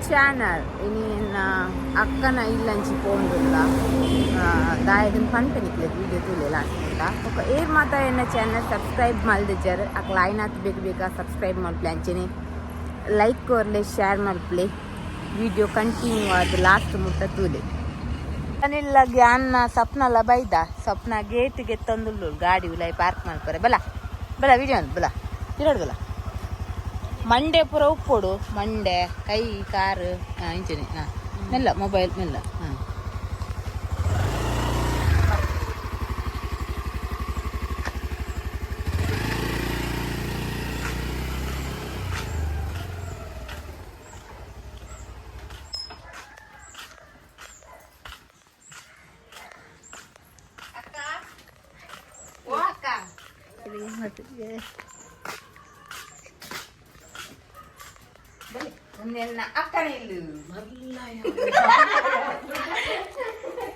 channel ini అక్కన ఇల్లంచి పోండుల్ల ದಾಯಗನ್ ಪಂಪನಿಕ್ಲೆ video ತುಲೆಲ ఒక air ಮಾತಾ ಎನ್ನ channel subscribe ಮಲ್ದಿಜ್ಜರ್ ಅಕ್ ಲೈನ್ ಆತ್ ಬೇಕು ಸಬ್ಸ್ಕ್ರೈಬ್ ಮಲ್ಪ್ಲೆ ಅಂಚೆನೆ ಲೈಕ್ ಕೊರ್ಲೆ ಶೇರ್ ಮಲ್ಪ್ಲೆ ವಿಡಿಯೋ ಕಂಟಿನ್ಯೂ ಆದ ಲಾಸ್ಟ್ ಮುಟ್ಟ ತೂಲೆ ಅನಿಲ್ಲಗೆ ಅನ್ನ ಸಪ್ನಲ್ಲ ಬೈದ ಸಪ್ನ ಗೇಟ್ಗೆ ತಂದುಲ್ಲು ಗಾಡಿ ಉಲಾಯಿ ಪಾರ್ಕ್ ಮಲ್ಪರೆ ಬಲ ಬಲ ವಿಡಿಯೋ ಅಂತ ಬಲ ಇರೋಡು ಬಲ ಮಂಡೆ ಪೂರ ಉಪ್ಪೋಡು ಮಂಡೆ ಕೈ ಕಾರು ಇಂಚನೆ ಮೆಲ್ಲ ಮೊಬೈಲ್ ಮೆಲ್ಲ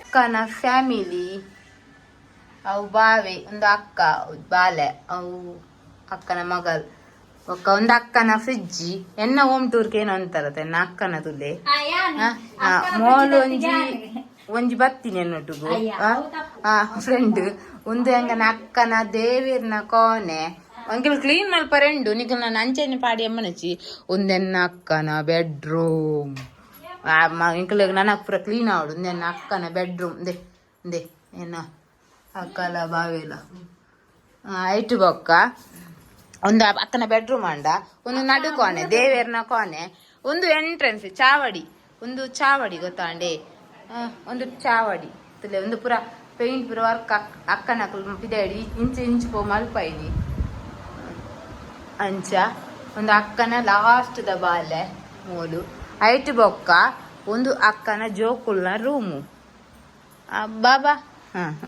ಅಕ್ಕನ ಫ್ಯಾಮಿಲಿ ಅವು ಬಾವೆ ಒಂದು ಅಕ್ಕ ಬಾಲೆ ಅವು ಅಕ್ಕನ ಮಗಲ್ ಒಕ್ಕ ಒಂದು ಅಕ್ಕನ ಫ್ರಿಜ್ಜಿ ಎನ್ನ ಹೋಮ್ ಟೂರ್ಗೆ ಏನೋ ಅಂತಾರತ್ತೆ ಎನ್ನ ಅಕ್ಕನ ತುಲೆ ಮೋಲು ಒಂಜಿ ಬತ್ತೀನಿ ಅನ್ನೊಟ್ಟಿಗೂ ಫ್ರೆಂಡ್ ಒಂದು ಹೆಂಗನ ಅಕ್ಕನ ದೇವಿರ್ನ ಕೋಣೆ ಅಂಕಿಲ್ ಕ್ಲೀನ್ ಮಲ್ಪರೆಂಡು ನಿಖಿಲ್ ನಾನು ಅಂಚೆನೆ ಪಾಡಿ ಅಮ್ಮನಚ್ಚಿ ಒಂದೆನ್ನ ಅಕ್ಕನ ಬೆಡ್ರೂಮ್ ಇಂಕಲ್ ನನಗೆ ಪೂರ ಕ್ಲೀನ್ ಆವಡು ಒಂದೆನ್ನ ಅಕ್ಕನ ಬೆಡ್ರೂಮ್ ದೇ ಏನ ಅಕ್ಕಲ ಬಾವಿಲ ಐಟು ಬೊಕ್ಕ ಒಂದು ಅಕ್ಕನ ಬೆಡ್ರೂಮ್ ಅಂಡ ಒಂದು ನಡು ಕೋಣೆ ದೇವೇರ್ನ ಕೋಣೆ ಒಂದು ಎಂಟ್ರೆನ್ಸ್ ಚಾವಡಿ ಒಂದು ಚಾವಡಿ ಗೊತ್ತಾಂಡೆ ಒಂದು ಚಾವಡಿ ಒಂದು ಪೂರ ಪೇಂಟ್ ಪೂರ ವರ್ಕ್ ಅಕ್ಕನ ಪಿದಾಡಿ ಇಂಚು ಪೋ ಮಲ್ಪೈನಿ ಅಂಚ ಒಂದು ಅಕ್ಕನ ಲಾಸ್ಟ್ ದ ಬಾಲೆ ಮೂಲು ಐಟ್ ಬೊಕ್ಕ ಒಂದು ಅಕ್ಕನ ಜೋಕುಲ್ನ ರೂಮು ಬಾಬಾ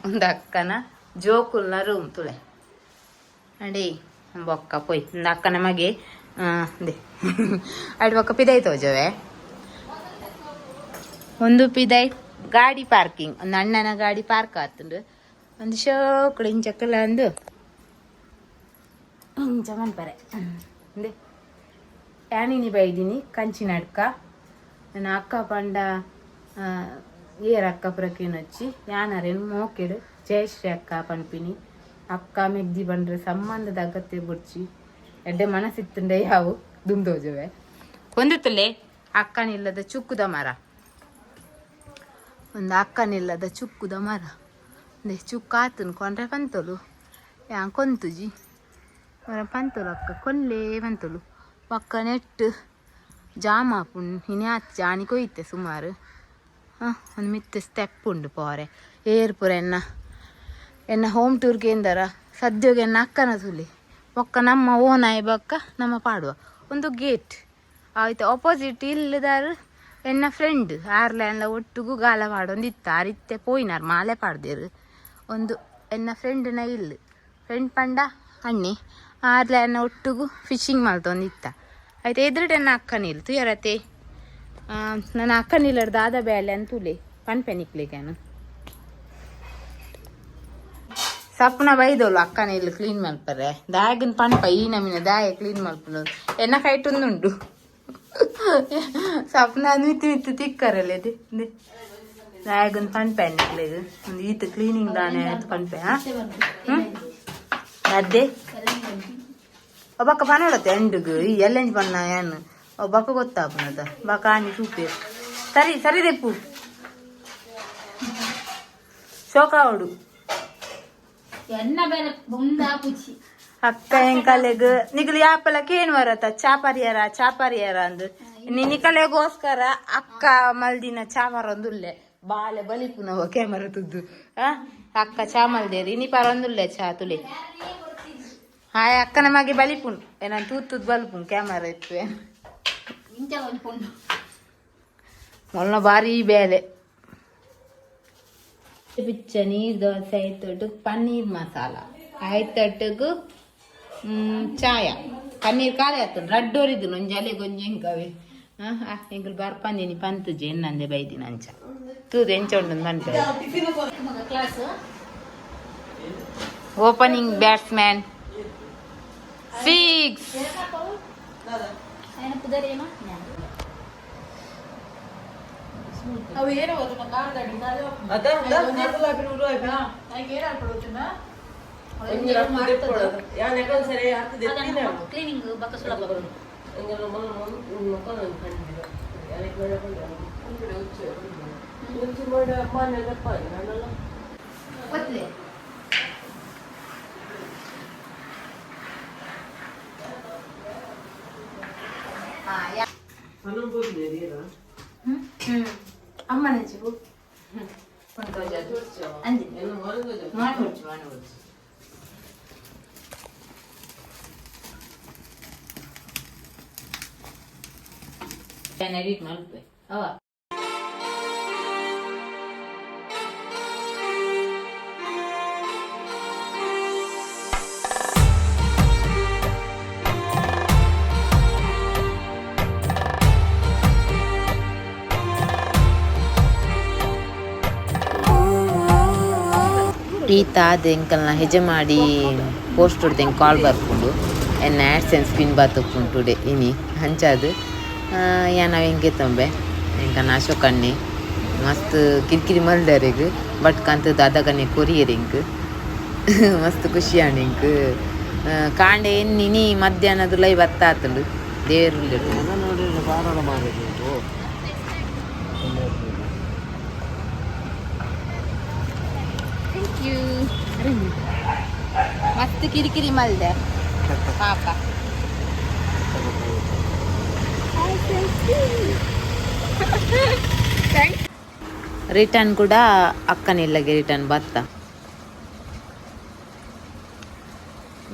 ಒಂದು ಅಕ್ಕನ ಜೋಕುಲ್ನ ರೂಮ್ ತುಳೆ ಅಡಿ ಬೊಕ್ಕ ಪೋಯ್ ಒಂದು ಅಕ್ಕನ ಮಗೆ ದೇ ಅಡಿ ಬೊಕ್ಕ ಪಿದೈ ತೋಜವೆ ಒಂದು ಪಿದೈ ಗಾಡಿ ಪಾರ್ಕಿಂಗ್ ಒಂದು ಅಣ್ಣನ ಗಾಡಿ ಪಾರ್ಕ್ ಆತುಂಡು ಒಂದು ಶೋಕುಡು ಇಂಚಕ್ಕಲ್ಲ ಅಂದು ಇಂಚ ಮನ್ಪರೆ ಅಂದೆ ಯಾನಿನಿ ಬೈದಿನಿ ಕಂಚಿನ ಅಡ್ಕ ನನ್ನ ಅಕ್ಕ ಪಂಡ ಏರ್ ಅಕ್ಕ ಪ್ರಕೇನೊಚ್ಚಿ ಯಾನರೇನು ಮೋಕೆಡು ಜಯಶ್ರೀ ಅಕ್ಕ ಪನ್ಪಿನಿ ಅಕ್ಕ ಮೆಗ್ದಿ ಬಂದ್ರೆ ಸಂಬಂಧದ ಅಗತ್ಯ ಬುಡ್ಚಿ ಎಡ್ಡೆ ಮನಸ್ಸಿತ್ತಂಡೆ ಯಾವು ದುಂದೋಜವೆ ಒಂದು ತುಲೆ ಅಕ್ಕನಿಲ್ಲದ ಚುಕ್ಕುದ ಮರ ಒಂದು ಅಕ್ಕನಿಲ್ಲದ ಚುಕ್ಕುದ ಮರ ಅಂದೆ ಚುಕ್ಕ ಆತನು ಕೊಂಡ್ರೆ ಪಂತೋಲು ಯಾನ್ ಕೊಂತುಜಿ ಮರ ಪಂತೋಲು ಅಕ್ಕ ಕೊಲ್ಲೇ ಪಂತೋಲು ಪಕ್ಕ ನೆಟ್ಟು ಜಾಮ ಪುಂಡು ಇನಿ ಹತ್ತು ಜಾಣಿ ಕೊಯ್ತೆ ಸುಮಾರು ಒಂದು ಮಿತ್ತೆ ಸ್ಟೆಪ್ ಉಂಡು ಪೋರೆ ಏರ್ ಪುರ ಎನ್ನ ಹೋಮ್ ಟೂರ್ಗೆ ಎಂದರ ಸದ್ಯೋಗೆ ಎನ್ನ ಅಕ್ಕನ ತುಲಿ ಒಕ್ಕ ನಮ್ಮ ಓನಾಯಿ ಬಕ್ಕ ನಮ್ಮ ಪಾಡುವ ಒಂದು ಗೇಟ್ ಆಯ್ತು ಆಪೋಸಿಟ್ ಇಲ್ಲದಾರು ಎನ್ನ ಫ್ರೆಂಡ್ ಆರ್ಲೆಲ್ಲ ಒಟ್ಟಿಗೂ ಗಾಲ ಪಾಡೊಂದು ಇತ್ತ ಅರಿತ್ತೆ ಪೋಯಿನಾರು ಮಾಲೆ ಪಾಡ್ದೇರು ಒಂದು ಎನ್ನ ಫ್ರೆಂಡ್ನ ಇಲ್ಲಿ ಫ್ರೆಂಡ್ ಪಂಡ ಅಣ್ಣಿ ಆರ್ಲೆನ್ನ ಒಟ್ಟಿಗೂ ಫಿಶಿಂಗ್ ಮಲ್ತೊಂದಿತ್ತ ಆಯ್ತು ಎದುರುಡೆ ನನ್ನ ಅಕ್ಕನಿಲ್ಲ ತುಯರತೆ ನನ್ನ ಅಕ್ಕನಿಲ್ಲರ ದಾದ ಬೇಳೆ ಅಂತ ತುಲೆ ಪನ್ಪೆನಿಕ್ಲಿಗೇನು ಸಪ್ನ ಬೈದೋಳು ಅಕ್ಕನಿಲ್ಲ ಕ್ಲೀನ್ ಮಲ್ಪರೆ ದಾಯಗನ್ ಪನ್ಪ ಈ ನಮಿನ ದಾಯ ಕ್ಲೀನ್ ಮಲ್ಪನು ಎನ್ನ ಕೈಟೊಂದುಂಡು ಸಪ್ನ ಮಿತ್ತು ಮಿತ್ತು ತಿಕ್ಕರಲ್ಲ ದಾಯಗನ್ ಪನ್ಪೆನಿಕ್ಲಿಗೆ ಒಂದು ಈತ ಕ್ಲೀನಿಂಗ್ ದಾನೆ ಆಯ್ತು ಪನ್ಪೆ ಅದೇ ಒಬ್ಬಕ್ಕ ಪನೋಡತ್ತೆ ಎಂಡುಗು ಈ ಎಲ್ಲೆಂಜ್ ಪನ್ನ ಏನು ಒಬ್ಬಕ್ಕ ಗೊತ್ತಾಪನದ ಬಕ್ಕ ಆನಿ ಸೂಪೆ ಸರಿ ಸರಿ ದೆಪ್ಪು ಶೋಕಾವಡು ಅಕ್ಕ ಎಂಕಲೆಗ್ ನಿಗಲು ಯಾಪಲಕ್ಕೆ ಏನು ಬರತ್ತ ಚಾಪರಿಯರ ಅಂದು ನಿಕಲೆಗೋಸ್ಕರ ಅಕ್ಕ ಮಲ್ದಿನ ಚಾಮರ ಒಂದುಲ್ಲೆ ಬಾಲೆ ಬಲಿಪುನವ ಕ್ಯಾಮರ ತುದ್ದು ಅಕ್ಕ ಚಾ ಮಲ್ದೇರಿ ಇನಿ ಪರೊಂದುಲ್ಲೆ ಚಾ ತುಲೆ ಹಾಯ್ ಅಕ್ಕನ ಮಗೆ ಬಲಿಪುಂಡು ನಾನು ತೂತುದ್ ಬಲ್ಪುಂಡು ಕ್ಯಾಮರಾ ಇತ್ತು ಮೊನ್ನ ಭಾರಿ ಬೇಲೆ ಬಿಚ್ಚ ನೀರು ದೋಸೆ ಆಯ್ತೊಟ್ಟು ಪನ್ನೀರ್ ಮಸಾಲ ಆಯ್ತೊಟ್ಟಿಗೂ ಚಾಯ ಪನ್ನೀರ್ ಖಾಲಿ ಆಯ್ತು ರಡ್ಡೋರಿದ್ದು ಒಂಜಿ ಅಲೆ ಗೊಂಜಿ ಹೆಂಗವೆ ಎಂಕಲ್ ಬರ್ಪಂದಿನಿ ಪಂತುಜಿ ಎನ್ನಂದೆ ಬೈದಿನ ಅಂಚ ತೂದು ಎಂಚ ಉಂಡು ಬಂತ ಓಪನಿಂಗ್ ಬ್ಯಾಟ್ಸ್ಮ್ಯಾನ್ 6 ಅವು ಏನೋ ಗೊತ್ತ ಕಾರದಡಿ ಅದ ಗುಲಾಬಿ ಉರುವಾಯ್ಪ ನನಗೆ ಏನು ಅನ್ಕೊಳ್ತೀನ ಯಾನ್ ಯಾಕಂದ್ ಸರಿ ಆಗ್ತದೆ ಕ್ಲೀನಿಂಗ್ ಬಕ್ಕ ಸುಲಭ ಬರೋದು ಹಂಗೆಲ್ಲ ಮಕ್ಕಳು ಕಂಡಿಲ್ಲ ಯಾರಿಗೆ ಮಾಡ್ಕೊಂಡು ಮುಂಚೆ ಮಾಡಿ ಅಮ್ಮ ನೆನಪ ನಾನೆಲ್ಲ ಗೊತ್ತಲೇ అమ్మ నుంచి ఎడిట్ ಮಾಡ್ಬೇಕು ಅವ ಪ್ರೀತಾದ ಎಂಕಲ್ನ ಹೆಜೆ ಮಾಡಿ ಪೋಸ್ಟ್ ಹೊಡ್ದೆ ಕಾಲ್ ಬರ್ಕೊಂಡು ಎನ್ನ ಆ್ಯಡ್ಸೆನ್ಸ್ ಪಿನ್ ಬಾತುಪ್ಪುಂಟು ಟುಡೆ ಇನಿ ಹಂಚಾದು ನಾವು ಹೆಂಗೆ ತಂಬೆ ಎಂಕನ ಅಶೋಕಣ್ಣೆ ಮಸ್ತ್ ಕಿರಿಕಿರಿ ಮಲ್ದರೆಗ್ ಬಟ್ ಕಂತದ್ದು ಅದಗನೆ ಕೊರಿಯರಿಂಗ್ ಮಸ್ತ್ ಖುಷಿ ಆಣಿಂಕ್ ಕಾಂಡೆ ಎನ್ನಿನಿ ಮಧ್ಯಾಹ್ನದ ಲೈವ್ ಹತ್ತಾತಲು ದೇವ್ರು ಮಸ್ತ್ ಕಿರಿಕಿರಿ ಮಲ್ದೆ ಪಾಪ ರಿಟರ್ನ್ ಕೂಡ ಅಕ್ಕನಿಲ್ಲಗೆ ರಿಟರ್ನ್ ಬತ್ತ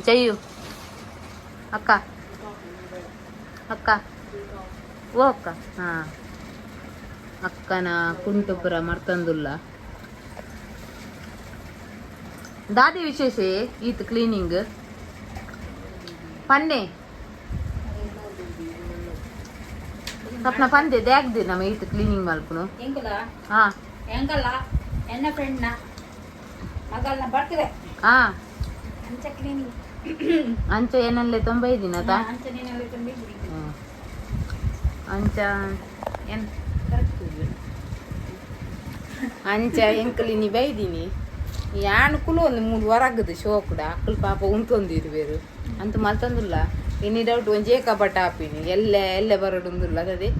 ಜಯ್ಯು ಅಕ್ಕ ಅಕ್ಕ ಓ ಅಕ್ಕ ಹಾ ಅಕ್ಕನ ಕುಂಟುಪುರ ಮರ್ತಂದುಲ್ಲ ದಾದಿ ವಿಶೇಷ ಈತ್ ಕ್ಲೀನಿಂಗ್ ಪನ್ನೆ ಸಪ್ನ ಪಂದೆ ದ್ಯಾಗ್ದಿ ನಮ್ಮ ಈತ್ ಕ್ಲೀನಿಂಗ್ ಮಲ್ಪುನು ಹಾ ಎಂಕಲ್ಲ ಎನ್ನ ಫ್ರೆಂಡ್ನ ಮಗಲ್ನ ಬರ್ತಿವೆ ಹಾ ಅಂಚ ಕ್ಲೀನಿಂಗ್ ಅಂಚ ಏನಲ್ಲೇ 90 ದಿನದ ಅಂಚ ನೀನಲ್ಲಿ ತಂದಿದ್ರಿ ಅಂಚ ಏನ್ ಅಂಚ ಎಂಕಲಿನಿ ಬೈದಿನಿ ಯಾನುಕುಲು ಒಂದು 3 ವಾರ ಆಗದು ಶೋ ಕೂಡ ಅಕ್ಕಳು ಪಾಪ ಉಂತೊಂದಿರುವೇರು ಅಂತ ಮಲ್ತಂದುಲ್ಲ ಎನಿ ಡೌಟ್ ಒಂಜೇ ಕಬಟ ಹಾಪಿನಿ ಎಲ್ಲೆ ಬರಡುಂದುಲ್ಲ ಅದೇ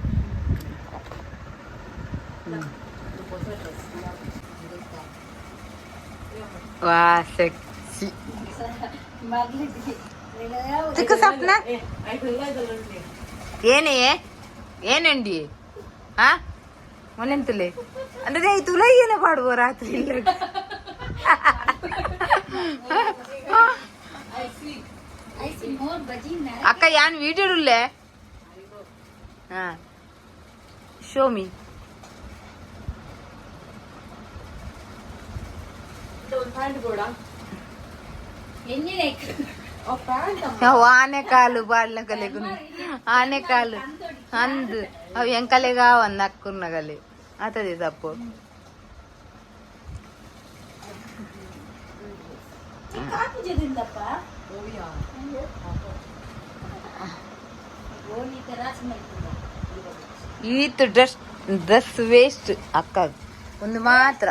ವಾ ಸೆಕ್ಸಿ ಚಿಕ್ಕ ಸಪ್ನ ಏನೇ ಏನೇಂಡಿ ಹಾ ಮೊನ್ನೆಂತಲೇ ಅಂದ್ರೆ ತುಲ ಏನೇ ಪಾಡುವ ರಾತ್ರಿ ಇಲ್ಲ ಅಕ್ಕ ಯಾನ್ ವಿಡಿಯೋಡುಲ್ಲೆ ಹಾ ಶೋಮಿ ಆನೆಕಾಲು ಬಾಡ್ಲಕಲೆಗು ಆನೆಕಾಲು ಅಂದು ಅವು ಎಂಕಲೆಗ ಒಂದು ಅಕ್ಕುನ್ನಗಲೆ ಆತದೆ ತಪ್ಪು ಈತ್ ಡ್ರೆಸ್ ವೇಸ್ಟ್ ಅಕ್ಕ ಒಂದು ಮಾತ್ರ